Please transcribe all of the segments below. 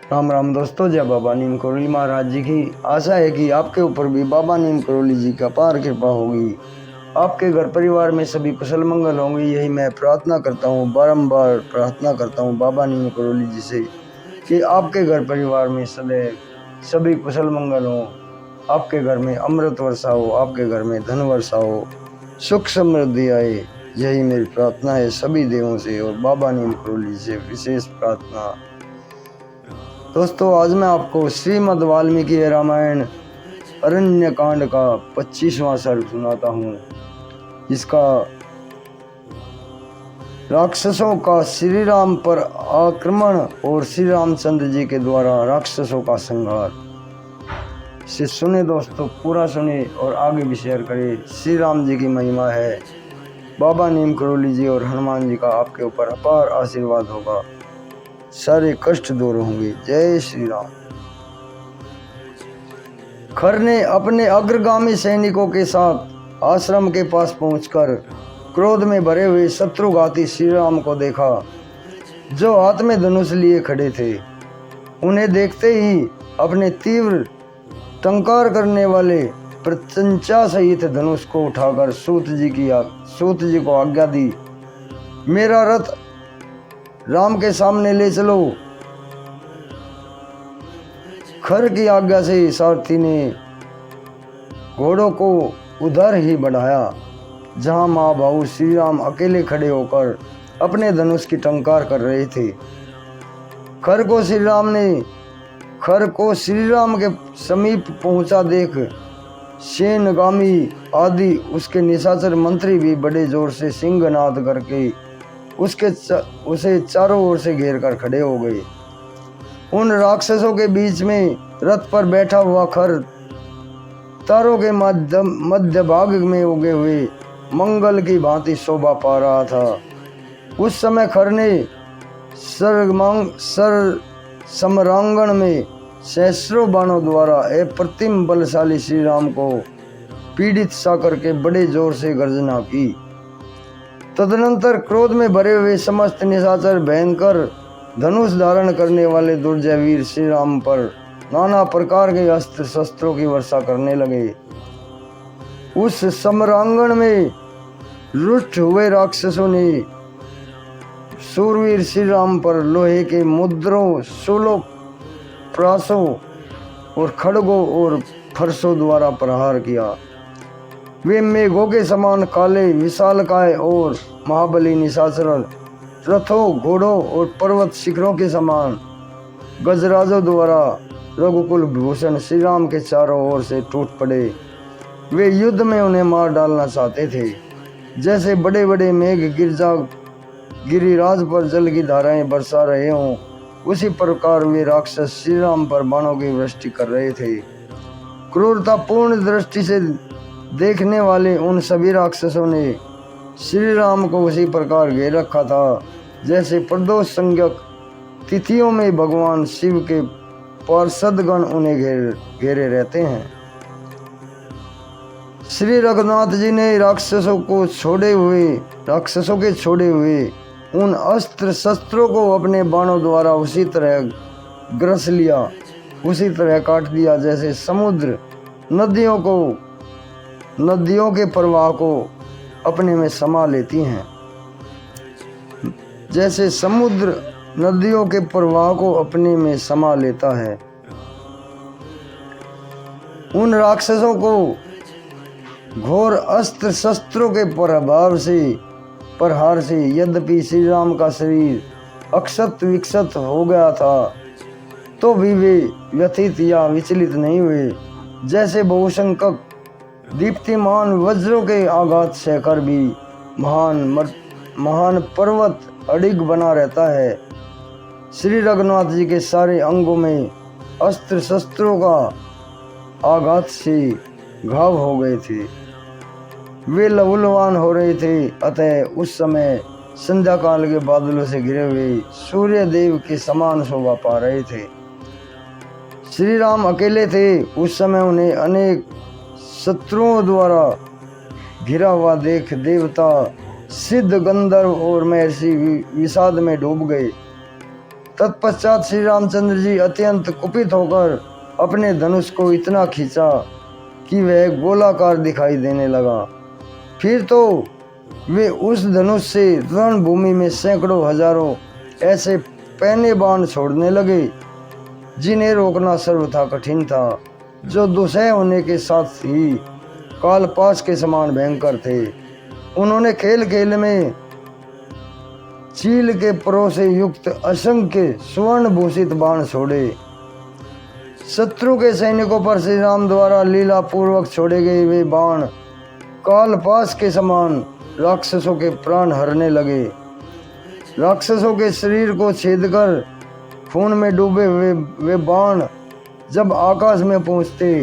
राम राम दोस्तों, जय बाबा नीम करोली महाराज जी की। आशा है कि आपके ऊपर भी बाबा नीम करोली जी का अपार कृपा होगी। आपके घर परिवार में सभी कुशल मंगल होंगे, यही मैं प्रार्थना करता हूँ। बारंबार प्रार्थना करता हूँ बाबा नीम करोली जी से कि आपके घर परिवार में सदैव सभी कुशल मंगल हो, आपके घर में अमृत वर्षा हो, आपके घर में धन वर्षा हो, सुख समृद्धि आए। यही मेरी प्रार्थना है सभी देवों से और बाबा नीम करोली से विशेष प्रार्थना। दोस्तों, आज मैं आपको श्रीमद् वाल्मीकि रामायण अरण्य कांड का 25वां सर्ग सुनाता हूँ, जिसका राक्षसों का श्री राम पर आक्रमण और श्री रामचंद्र जी के द्वारा राक्षसों का संहार। इसे सुने दोस्तों, पूरा सुने और आगे भी शेयर करें। श्री राम जी की महिमा है। बाबा नीम करोली जी और हनुमान जी का आपके ऊपर अपार आशीर्वाद होगा, सारे कष्ट दूर होंगे। जय श्री राम। खर ने अपने अग्रगामी सैनिकों के साथ आश्रम के पास पहुंचकर क्रोध में भरे हुए शत्रुघाती श्री राम को देखा, जो हाथ में धनुष लिए खड़े थे। उन्हें देखते ही अपने तीव्र टंकार करने वाले प्रत्यंचा सहित धनुष को उठाकर सूत जी को आज्ञा दी, मेरा रथ राम के सामने ले चलो। खर की आज्ञा से सारथी ने घोड़ों को उधर ही बढ़ाया जहां महाबाहु श्री राम अकेले खड़े होकर अपने धनुष की टंकार कर रहे थे। खर को श्री राम के समीप पहुंचा देख सेनगामी आदि उसके निशाचर मंत्री भी बड़े जोर से सिंहनाद करके उसे चारों ओर से घेर कर खड़े हो गए। उन राक्षसों के बीच में रथ पर बैठा हुआ खर तारों के मध्य भाग में उगे हुए मंगल की भांति शोभा पा रहा था। उस समय खर ने समरांगण में सहस्रों बाणों द्वारा अप्रतिम बलशाली श्री राम को पीड़ित सा करके बड़े जोर से गर्जना की। तदनंतर क्रोध में भरे हुए समस्त निशाचर भयंकर धनुष धारण करने वाले दुर्जय वीर श्री राम पर नाना प्रकार के अस्त्र शस्त्रों की वर्षा करने लगे। उस समरांगण में रुष्ट हुए राक्षसों ने सूरवीर श्री राम पर लोहे के मुद्रों, शूलों, प्रासों और खड़गों और फरसों द्वारा प्रहार किया। वे मेघों के समान काले विशालकाय और महाबली निशाचर रथों, घोड़ों और पर्वत शिखरों के समान गजराजों द्वारा रघुकुल भूषण श्री राम के चारों ओर से टूट पड़े। वे युद्ध में उन्हें मार डालना चाहते थे। जैसे बड़े बड़े मेघ गिरिराज पर जल की धाराएं बरसा रहे हों, उसी प्रकार वे राक्षस श्री राम पर बाणों की वृष्टि कर रहे थे। क्रूरतापूर्ण दृष्टि से देखने वाले उन सभी राक्षसों ने श्री राम को उसी प्रकार घेर रखा था जैसे प्रदोष संज्ञक तिथियों में भगवान शिव के पार्षदगण उन्हें घेरे रहते हैं। श्री रघुनाथ जी ने राक्षसों के छोड़े हुए उन अस्त्र शस्त्रों को अपने बाणों द्वारा उसी तरह ग्रस लिया, उसी तरह काट दिया जैसे समुद्र नदियों के प्रवाह को अपने में समा लेती हैं। जैसे समुद्र नदियों के प्रवाह को अपने में समा लेता है। उन राक्षसों को घोर अस्त्र शस्त्रों के प्रहार से यद्यपि श्री राम का शरीर अक्षत विक्षत हो गया था, तो भी वे व्यथित या विचलित नहीं हुए। जैसे बहुसंख्यक दीप्तिमान वज्रों के आघात सहकर भी महान पर्वत अडिग बना रहता है, श्री रघुनाथ जी के सारे अंगों में अस्त्र शस्त्रों का आघात से घाव हो गए थे। वे लहूलुहान हो रहे थे। अतः उस समय संध्या काल के बादलों से घिरे हुए सूर्य देव के समान शोभा पा रहे थे। श्री राम अकेले थे। उस समय उन्हें अनेक शत्रुओं द्वारा घिरा हुआ देख देवता, सिद्ध, गंधर्व और महर्षि विषाद में डूब गए तत्पश्चात श्री रामचंद्र जी अत्यंत कुपित होकर अपने धनुष को इतना खींचा कि वह गोलाकार दिखाई देने लगा। फिर तो वे उस धनुष से रणभूमि में सैकड़ों हजारों ऐसे पैने बाण छोड़ने लगे जिन्हें रोकना सर्वथा कठिन था, जो दुसह होने के साथ ही कालपाश के समान भयंकर थे। उन्होंने खेल खेल में चील के परों से युक्त असंख्य स्वर्ण भूषित बाण छोड़े। शत्रु के सैनिकों पर श्री राम द्वारा लीला पूर्वक छोड़े गए वे बाण कालपाश के समान राक्षसों के प्राण हरने लगे। राक्षसों के शरीर को छेदकर खून में डूबे हुए वे बाण जब आकाश में पहुंचते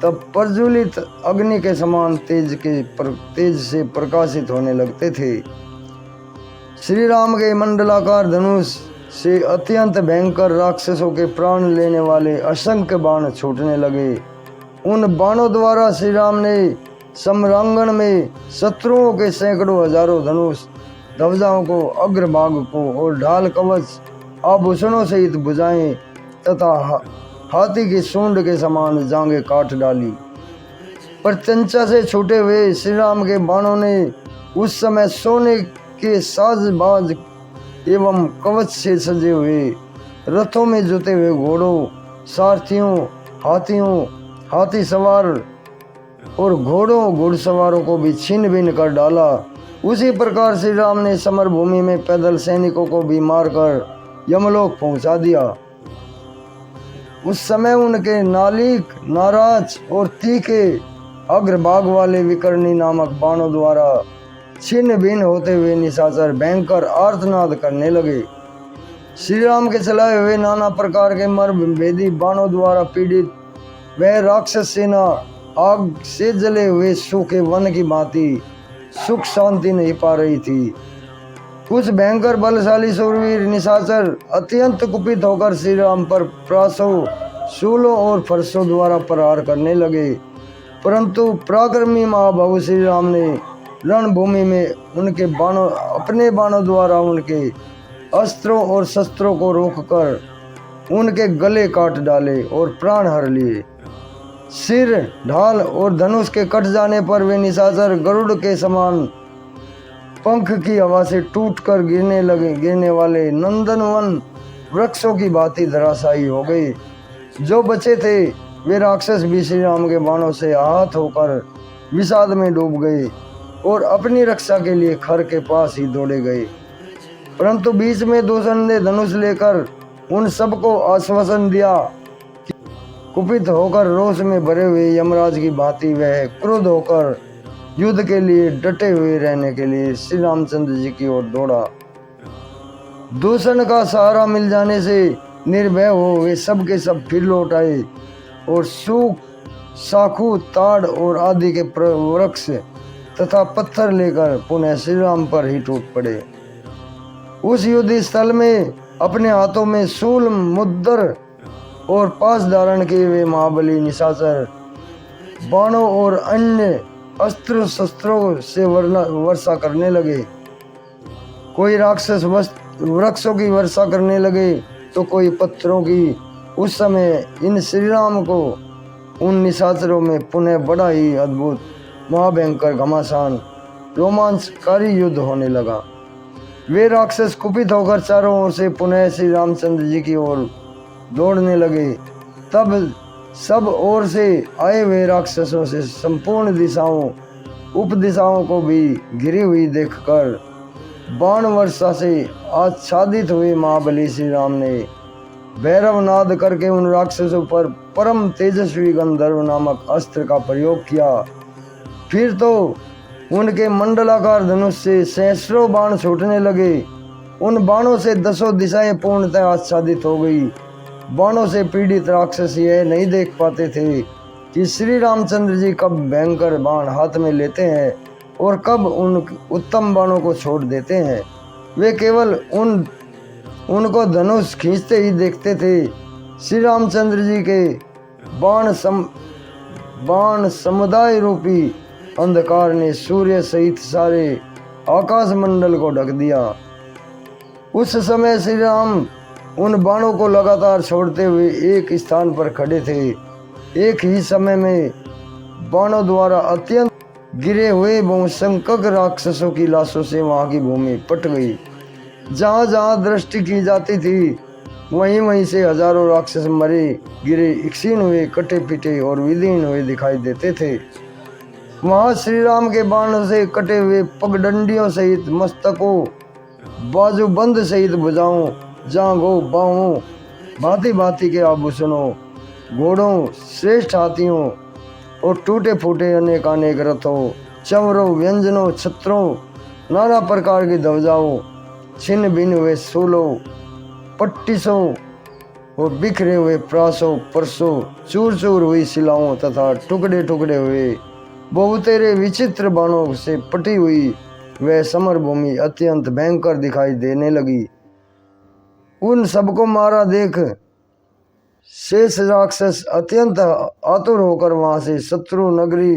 तब प्रज्वलित अग्नि के समान तेज से प्रकाशित होने लगते थे। श्री राम के मंडलाकार धनुष से अत्यंत भयंकर राक्षसों के प्राण लेने वाले असंख्य बाण छूटने लगे। उन बाणों द्वारा श्री राम ने सम्रांगण में शत्रुओं के सैकड़ों हजारों धनुष, ध्वजाओं को, अग्रभाग को और ढाल कवच आभूषणों सहित भुजाएं तथा हाथी की सूंड के समान जांघें काट डाली। पर चंचा से छूटे हुए श्री राम के बाणों ने उस समय सोने के साजबाज एवं कवच से सजे हुए रथों में जुते हुए घोड़ों, सारथियों, हाथियों, हाथी सवार और घोड़ों घुड़सवारों को भी छीन भिन कर डाला। उसी प्रकार श्री राम ने समर भूमि में पैदल सैनिकों को भी मारकर यमलोक पहुंचा दिया। उस समय उनके नालिक, नाराज और तीखे अग्रभाग वाले विकर्णी नामक बाणों द्वारा छिन्न भिन्न होते हुए निशाचर भयंकर आर्तनाद करने लगे। श्री राम के चलाए हुए नाना प्रकार के मर्म भेदी बाणों द्वारा पीड़ित वह राक्षस सेना आग से जले हुए सूखे वन की भांति सुख शांति नहीं पा रही थी। कुछ भयंकर बलशाली सूरवीर निशाचर अत्यंत कुपित होकर श्री राम पर प्रासों, शूलों और फरसों द्वारा प्रहार करने लगे, परंतु पराक्रमी महाबाहु श्री राम ने रणभूमि में उनके बाणों, अपने बाणों द्वारा उनके अस्त्रों और शस्त्रों को रोककर उनके गले काट डाले और प्राण हर लिए। सिर, ढाल और धनुष के कट जाने पर वे निशाचर गरुड़ के समान पंख की हवा से टूटकर गिरने वाले नंदनवन वृक्षों की भांति धराशायी हो गए। जो बचे थे वे राक्षस भी श्री राम के बाणों से आहत होकर विषाद में डूब गए और अपनी रक्षा के लिए खर के पास ही दौड़े गए। परंतु बीच में दूषण ने धनुष लेकर उन सबको आश्वासन दिया कि कुपित होकर रोष में भरे हुए यमराज की भांति वह क्रुद्ध होकर युद्ध के लिए डटे हुए रहने के लिए श्री रामचंद्र जी की ओर दौड़ा। दूषण का सहारा मिल जाने से निर्भय हो वे सब के सब फिर लौट आए और सूख, साखू, ताड़ और आदि के वृक्ष तथा पत्थर लेकर पुनः श्री राम पर ही टूट पड़े। उस युद्ध स्थल में अपने हाथों में शूल, मुद्दर और पास धारण किए हुए महाबली निशाचर बाणों और अन्य अस्त्र शस्त्रों से वर्षा करने लगे। कोई राक्षस वृक्षों की वर्षा करने लगे तो कोई पत्थरों की। उस समय इन श्री राम को उन निशाचरों में पुनः बड़ा ही अद्भुत, महाभयंकर, घमासान, रोमांचकारी युद्ध होने लगा। वे राक्षस कुपित होकर चारों ओर से पुनः श्री रामचंद्र जी की ओर दौड़ने लगे। तब सब ओर से आए हुए राक्षसों से संपूर्ण दिशाओं, उपदिशाओं को भी घिरी हुई देखकर बाण वर्षा से आच्छादित हुए महाबली श्री राम ने भैरव नाद करके उन राक्षसों पर परम तेजस्वी गंधर्व नामक अस्त्र का प्रयोग किया। फिर तो उनके मंडलाकार धनुष से सहस्रों बाण छूटने लगे। उन बाणों से दसों दिशाएं पूर्णतः आच्छादित हो गई। बाणों से पीड़ित राक्षस यह नहीं देख पाते थे कि श्री रामचंद्र जी कब भयंकर बाण हाथ में लेते हैं और कब उन उत्तम बाणों को छोड़ देते हैं। वे केवल उनको धनुष खींचते ही देखते थे। श्री रामचंद्र जी के बाण समुदाय रूपी अंधकार ने सूर्य सहित सारे आकाश मंडल को ढक दिया। उस समय श्री राम उन बाणों को लगातार छोड़ते हुए एक स्थान पर खड़े थे। एक ही समय में बाणों द्वारा अत्यंत गिरे हुए बहुसंख्यक राक्षसों की लाशों से वहां की भूमि पट गई। जहां जहां दृष्टि की जाती थी वहीं वहीं से हजारों राक्षस मरे गिरे, क्षीण हुए, कटे पिटे और विलीन हुए दिखाई देते थे। वहां श्री राम के बाणों से कटे हुए पगडंडियों सहित मस्तकों, बाजूबंद सहित भुजाओं, जांघों, बाहों, भांति भांति के आभूषणों, घोड़ों, श्रेष्ठ हाथियों और टूटे फूटे अनेक अनेक रथों, चंवरों, व्यंजनों, छत्रों, नाना प्रकार की ध्वजाओं, छिन्न भिन्न हुए सूलों, पट्टिसों और बिखरे हुए प्रासों, परसों, चूर चूर हुई शिलाओं तथा टुकड़े टुकड़े हुए बहुतेरे विचित्र बाणों से पटी हुई वह समर भूमि अत्यंत भयंकर दिखाई देने लगी। उन सबको मारा देख शेष राक्षस अत्यंत आतुर होकर वहां से शत्रु नगरी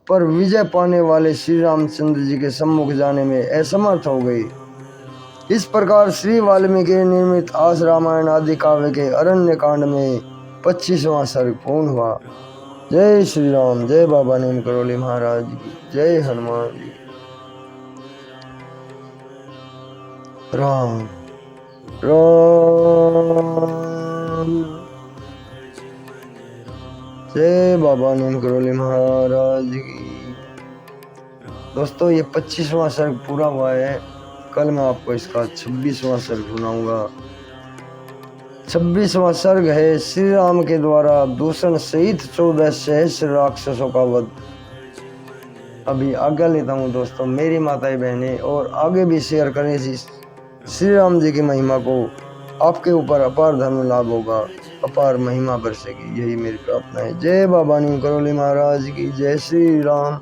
पर विजय पाने वाले श्री रामचंद्र जी के सम्मुख जाने में असमर्थ हो गए। इस प्रकार श्री वाल्मीकि निर्मित आस रामायण आदि काव्य के अरण्य कांड में 25वां सर्ग पूर्ण हुआ। जय श्री राम, जय बाबा नीम करोली महाराज की, जय हनुमान जी। राम राम, जय बाबा नीम करोली महाराज की। दोस्तों ये 25वां सर्ग पूरा हुआ है। कल मैं आपको इसका 26वां सर्ग सुनाऊंगा। 26वां सर्ग है श्री राम के द्वारा दूषण सहित 14 सहस्र राक्षसों का वध। अभी आज्ञा लेता हूँ दोस्तों, मेरी माताएं बहनें और आगे भी शेयर करें इस श्री राम जी की महिमा को। आपके ऊपर अपार धर्म लाभ होगा, अपार महिमा बरसेगी, यही मेरी प्रार्थना है। जय बाबा नीम करोली महाराज की, जय श्री राम।